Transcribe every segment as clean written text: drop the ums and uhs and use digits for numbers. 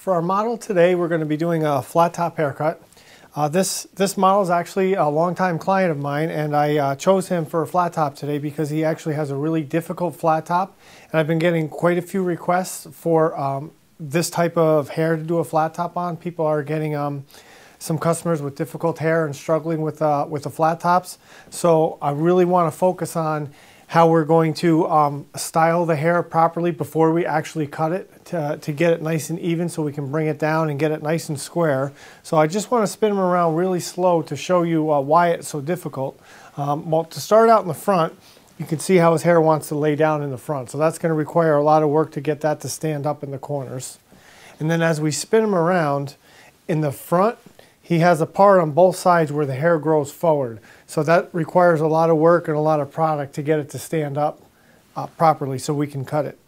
For our model today, we're going to be doing a flat top haircut. This model is actually a longtime client of mine, and I chose him for a flat top today because he actually has a really difficult flat top. And I've been getting quite a few requests for this type of hair to do a flat top on. People are getting some customers with difficult hair and struggling with the flat tops. So I really want to focus on how we're going to style the hair properly before we actually cut it to get it nice and even so we can bring it down and get it nice and square. So I just want to spin them around really slow to show you why it's so difficult. Well, to start out in the front, you can see how his hair wants to lay down in the front. So that's going to require a lot of work to get that to stand up in the corners. And then as we spin him around in the front, he has a part on both sides where the hair grows forward. So that requires a lot of work and a lot of product to get it to stand up properly so we can cut it.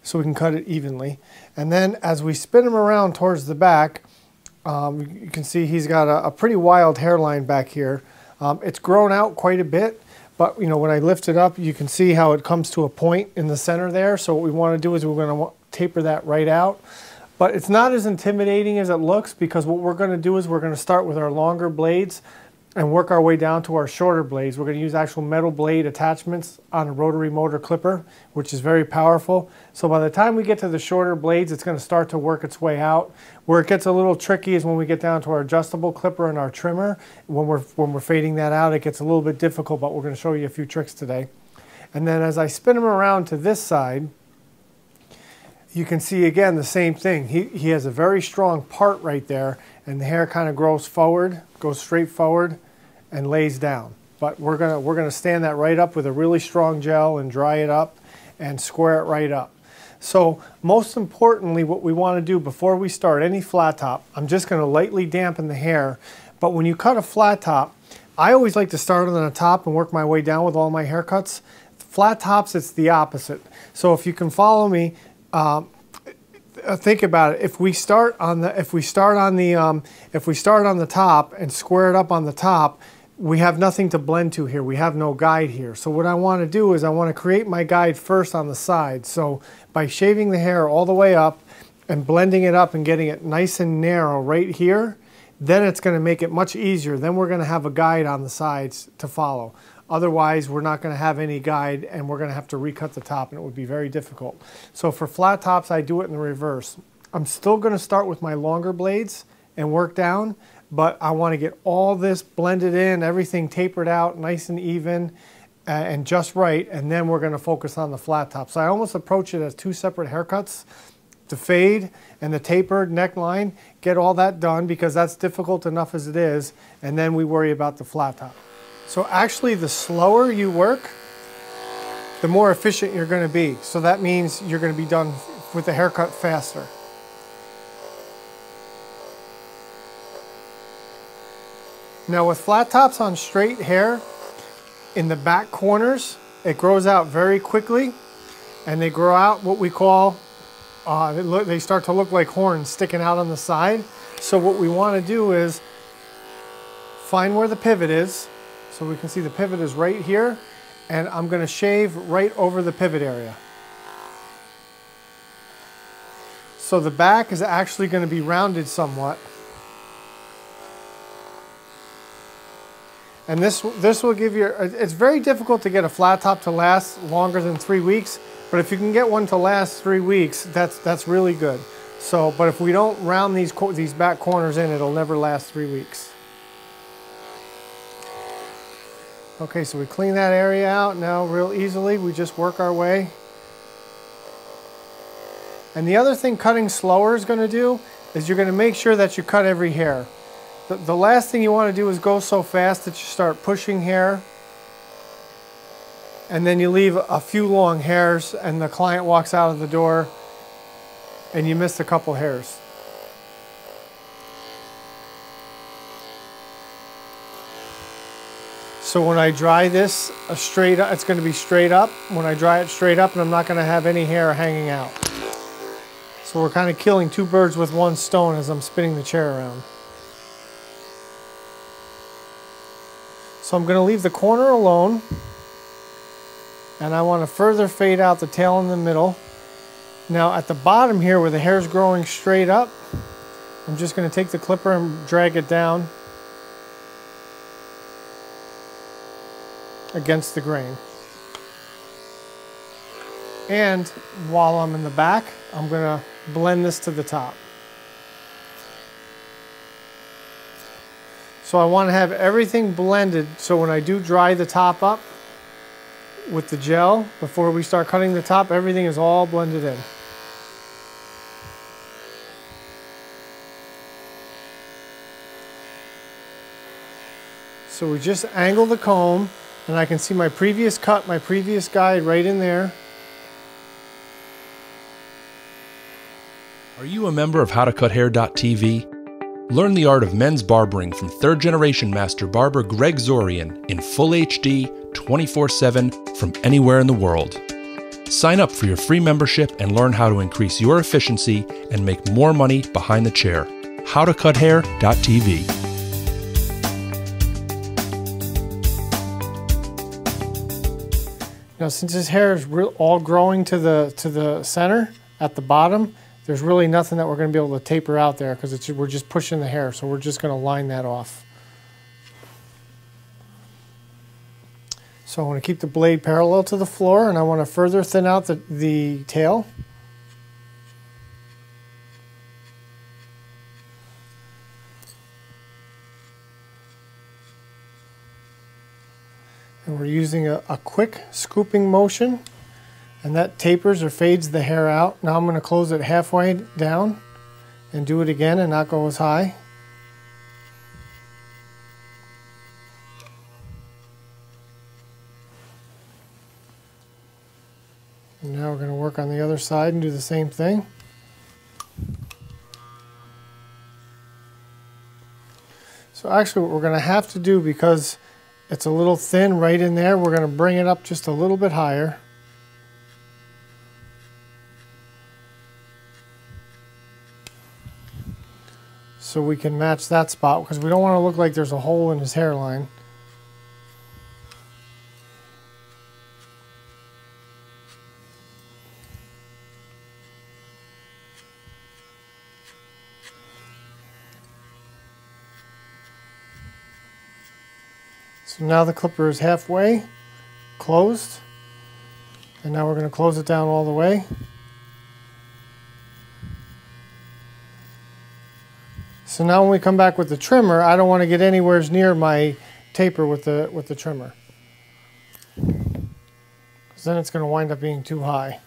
So we can cut it evenly. And then as we spin him around towards the back, you can see he's got a pretty wild hairline back here. It's grown out quite a bit, but you know, when I lift it up, you can see how it comes to a point in the center there. So what we want to do is we're going to taper that right out. But it's not as intimidating as it looks, because what we're going to do is we're going to start with our longer blades and work our way down to our shorter blades. We're going to use actual metal blade attachments on a rotary motor clipper, which is very powerful. So by the time we get to the shorter blades, it's going to start to work its way out. Where it gets a little tricky is when we get down to our adjustable clipper and our trimmer. When we're fading that out, it gets a little bit difficult, but we're going to show you a few tricks today. And then as I spin him around to this side, you can see again the same thing. He has a very strong part right there, and the hair kind of grows forward, goes straight forward, and lays down. But we're gonna stand that right up with a really strong gel and dry it up and square it right up. So most importantly, what we want to do before we start any flat top, I'm just going to lightly dampen the hair. But when you cut a flat top, I always like to start on the top and work my way down with all my haircuts. Flat tops, it's the opposite. So if you can follow me. Think about it. If we start on the top and square it up on the top, we have nothing to blend to here. We have no guide here. So what I want to do is I want to create my guide first on the side. So by shaving the hair all the way up and blending it up and getting it nice and narrow right here, then it's going to make it much easier. Then we're going to have a guide on the sides to follow. Otherwise, we're not going to have any guide, and we're going to have to recut the top, and it would be very difficult. So for flat tops, I do it in the reverse. I'm still going to start with my longer blades and work down, but I want to get all this blended in, everything tapered out, nice and even, and just right, and then we're going to focus on the flat top. So I almost approach it as two separate haircuts. The fade and the tapered neckline, get all that done because that's difficult enough as it is, and then we worry about the flat top. So actually, the slower you work, the more efficient you're going to be. So that means you're going to be done with the haircut faster. Now with flat tops on straight hair, in the back corners, it grows out very quickly, and they grow out what we call, they start to look like horns sticking out on the side. So what we want to do is find where the pivot is. So we can see the pivot is right here, and I'm going to shave right over the pivot area. So the back is actually going to be rounded somewhat. And this will give you, it's very difficult to get a flat top to last longer than 3 weeks, but if you can get one to last 3 weeks, that's really good. So, but if we don't round these back corners in, it'll never last 3 weeks. Okay, so we clean that area out now real easily. We just work our way. And the other thing cutting slower is going to do is you're going to make sure that you cut every hair. The last thing you want to do is go so fast that you start pushing hair, and then you leave a few long hairs and the client walks out of the door and you missed a couple hairs. So when I dry this straight up, it's going to be straight up. When I dry it straight up, and I'm not going to have any hair hanging out. So we're kind of killing two birds with one stone as I'm spinning the chair around. So I'm going to leave the corner alone, and I want to further fade out the tail in the middle. Now at the bottom here where the hair is growing straight up, I'm just going to take the clipper and drag it down against the grain. And while I'm in the back, I'm going to blend this to the top. So I want to have everything blended so when I do dry the top up with the gel, before we start cutting the top, everything is all blended in. So we just angle the comb, and I can see my previous cut, my previous guide right in there. Are you a member of HowToCutHair.tv? Learn the art of men's barbering from third-generation master barber Greg Zorian in full HD, 24/7 from anywhere in the world. Sign up for your free membership and learn how to increase your efficiency and make more money behind the chair. HowToCutHair.tv. Now, since his hair is all growing to the center at the bottom, there's really nothing that we're going to be able to taper out there because we're just pushing the hair, so we're just going to line that off. So I want to keep the blade parallel to the floor, and I want to further thin out the tail. And we're using a quick scooping motion, and that tapers or fades the hair out. Now I'm going to close it halfway down and do it again and not go as high. And now we're going to work on the other side and do the same thing. So actually what we're going to have to do, because it's a little thin right in there, we're going to bring it up just a little bit higher. So we can match that spot, because we don't want to look like there's a hole in his hairline. So now the clipper is halfway closed, and now we're going to close it down all the way. So now when we come back with the trimmer, I don't want to get anywhere near my taper with the trimmer, because then it's going to wind up being too high.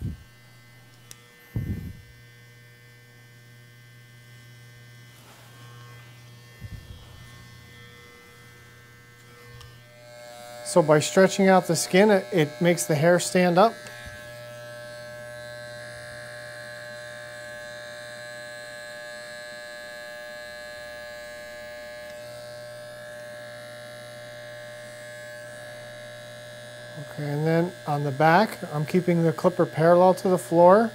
So by stretching out the skin, it makes the hair stand up. Okay, and then on the back, I'm keeping the clipper parallel to the floor,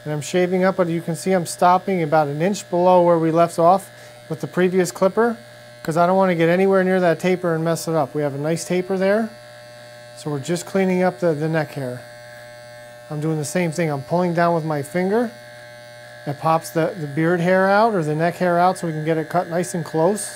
and I'm shaving up, but you can see I'm stopping about an inch below where we left off with the previous clipper, because I don't want to get anywhere near that taper and mess it up. We have a nice taper there, so we're just cleaning up the neck hair. I'm doing the same thing. I'm pulling down with my finger. It pops the beard hair out or the neck hair out so we can get it cut nice and close.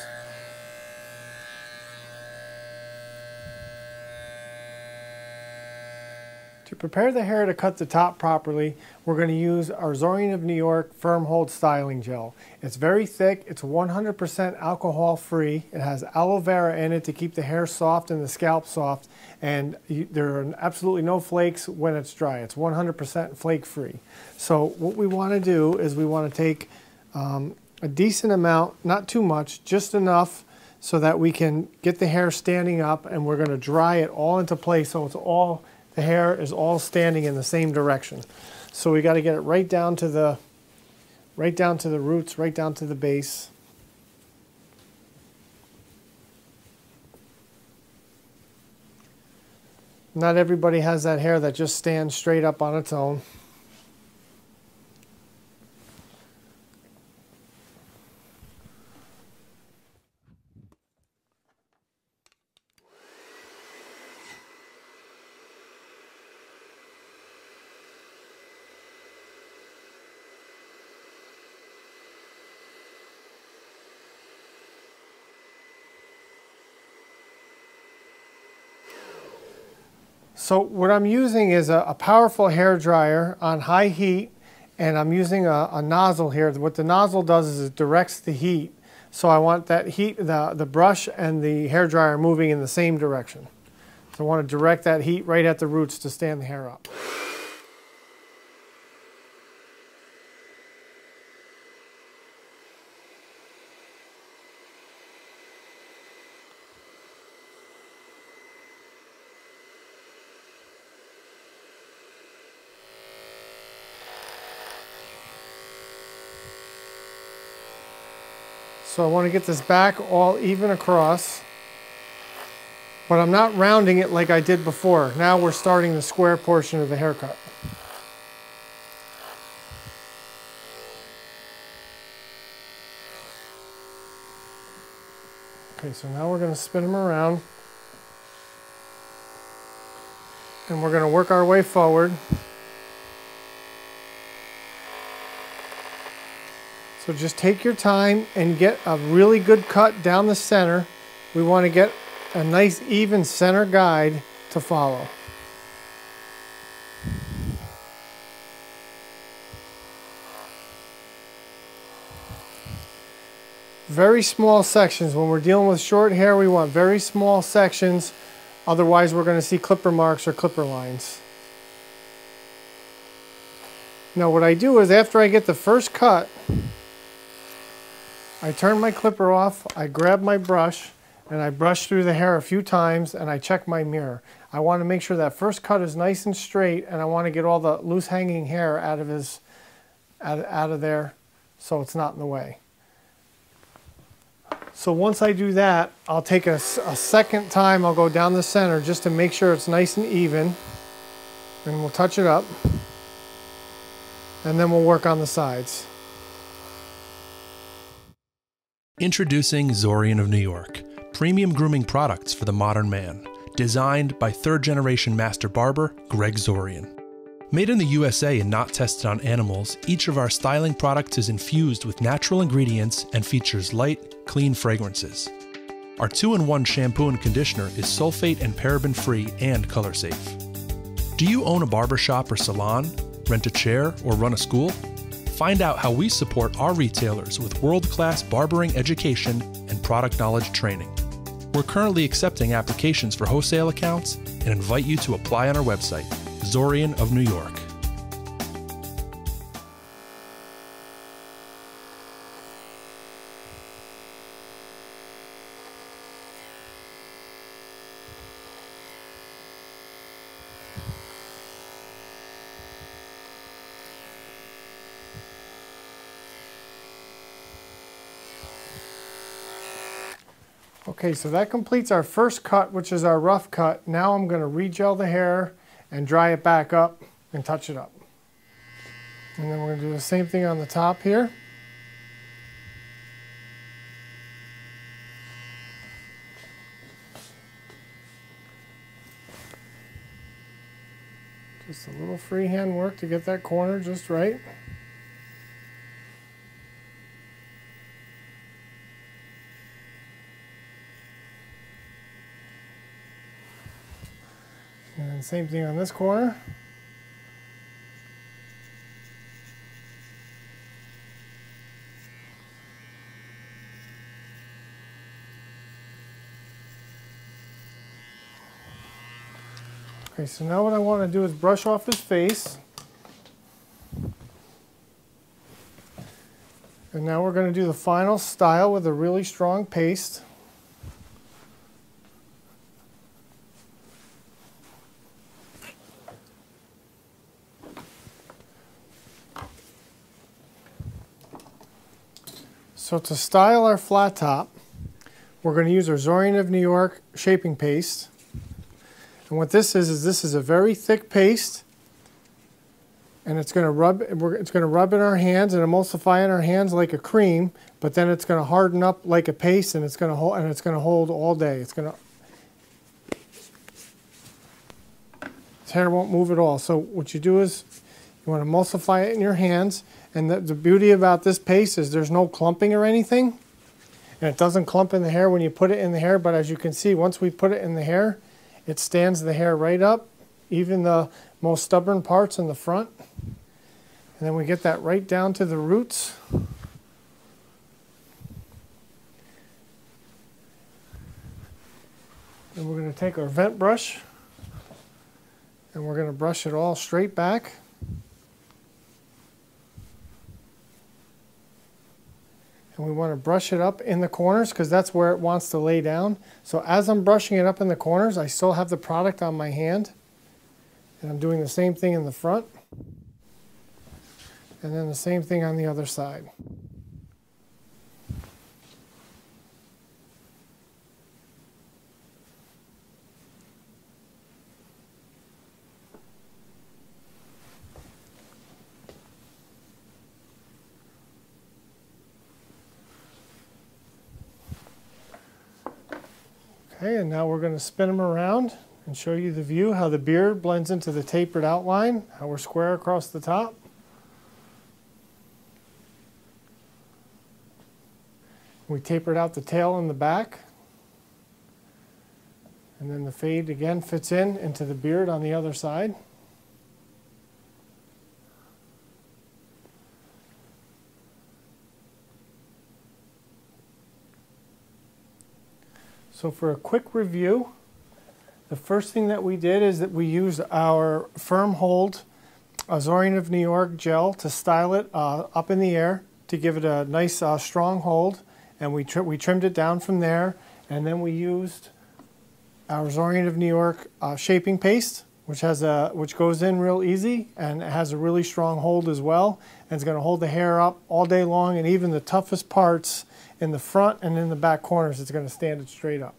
To prepare the hair to cut the top properly, we're going to use our Zorian of New York Firm Hold Styling Gel. It's very thick, it's 100% alcohol free, it has aloe vera in it to keep the hair soft and the scalp soft, and there are absolutely no flakes when it's dry. It's 100% flake free. So what we want to do is we want to take a decent amount, not too much, just enough so that we can get the hair standing up, and we're going to dry it all into place so it's all, the hair is all standing in the same direction. So we got to get it right down to the roots, right down to the base. Not everybody has that hair that just stands straight up on its own. So what I'm using is a powerful hair dryer on high heat, and I'm using a nozzle here. What the nozzle does is it directs the heat. So I want that heat, the brush and the hair dryer moving in the same direction. So I want to direct that heat right at the roots to stand the hair up. So I want to get this back all even across, but I'm not rounding it like I did before. Now we're starting the square portion of the haircut. Okay, so now we're going to spin them around, and we're going to work our way forward. So just take your time and get a really good cut down the center. We want to get a nice even center guide to follow. Very small sections. When we're dealing with short hair, we want very small sections. Otherwise, we're going to see clipper marks or clipper lines. Now what I do is after I get the first cut, I turn my clipper off, I grab my brush, and I brush through the hair a few times, and I check my mirror. I want to make sure that first cut is nice and straight, and I want to get all the loose hanging hair out of there so it's not in the way. So once I do that, I'll take a second time, I'll go down the center just to make sure it's nice and even, and we'll touch it up, and then we'll work on the sides. Introducing Zorian of New York, premium grooming products for the modern man, designed by third-generation master barber Greg Zorian. Made in the USA and not tested on animals, each of our styling products is infused with natural ingredients and features light, clean fragrances. Our 2-in-1 shampoo and conditioner is sulfate and paraben-free and color-safe. Do you own a barbershop or salon, rent a chair, or run a school? Find out how we support our retailers with world-class barbering education and product knowledge training. We're currently accepting applications for wholesale accounts and invite you to apply on our website, Zorian of New York. Okay, so that completes our first cut, which is our rough cut. Now I'm going to re-gel the hair and dry it back up and touch it up. And then we're going to do the same thing on the top here. Just a little freehand work to get that corner just right. And same thing on this corner. Okay, so now what I want to do is brush off his face. And now we're going to do the final style with a really strong paste. So to style our flat top, we're going to use our Zorian of New York shaping paste. And what this is this is a very thick paste, and it's going to rub in our hands and emulsify in our hands like a cream, but then it's going to harden up like a paste, and it's going to hold all day. This hair won't move at all. So what you do is you want to emulsify it in your hands. And the beauty about this paste is there's no clumping or anything. And it doesn't clump in the hair when you put it in the hair, but as you can see, once we put it in the hair, it stands the hair right up even the most stubborn parts in the front. And then we get that right down to the roots. And we're going to take our vent brush and we're going to brush it all straight back. And we want to brush it up in the corners because that's where it wants to lay down. So as I'm brushing it up in the corners, I still have the product on my hand. And I'm doing the same thing in the front. And then the same thing on the other side. Okay, and now we're going to spin them around and show you the view, how the beard blends into the tapered outline, how we're square across the top. We tapered out the tail in the back. And then the fade again fits into the beard on the other side. So for a quick review, the first thing that we did is that we used our firm hold Zorian of New York gel to style it up in the air to give it a nice strong hold, and we trimmed it down from there. And then we used our Zorian of New York shaping paste, which goes in real easy and it has a really strong hold as well, and it's going to hold the hair up all day long, and even the toughest parts in the front and in the back corners, it's going to stand it straight up.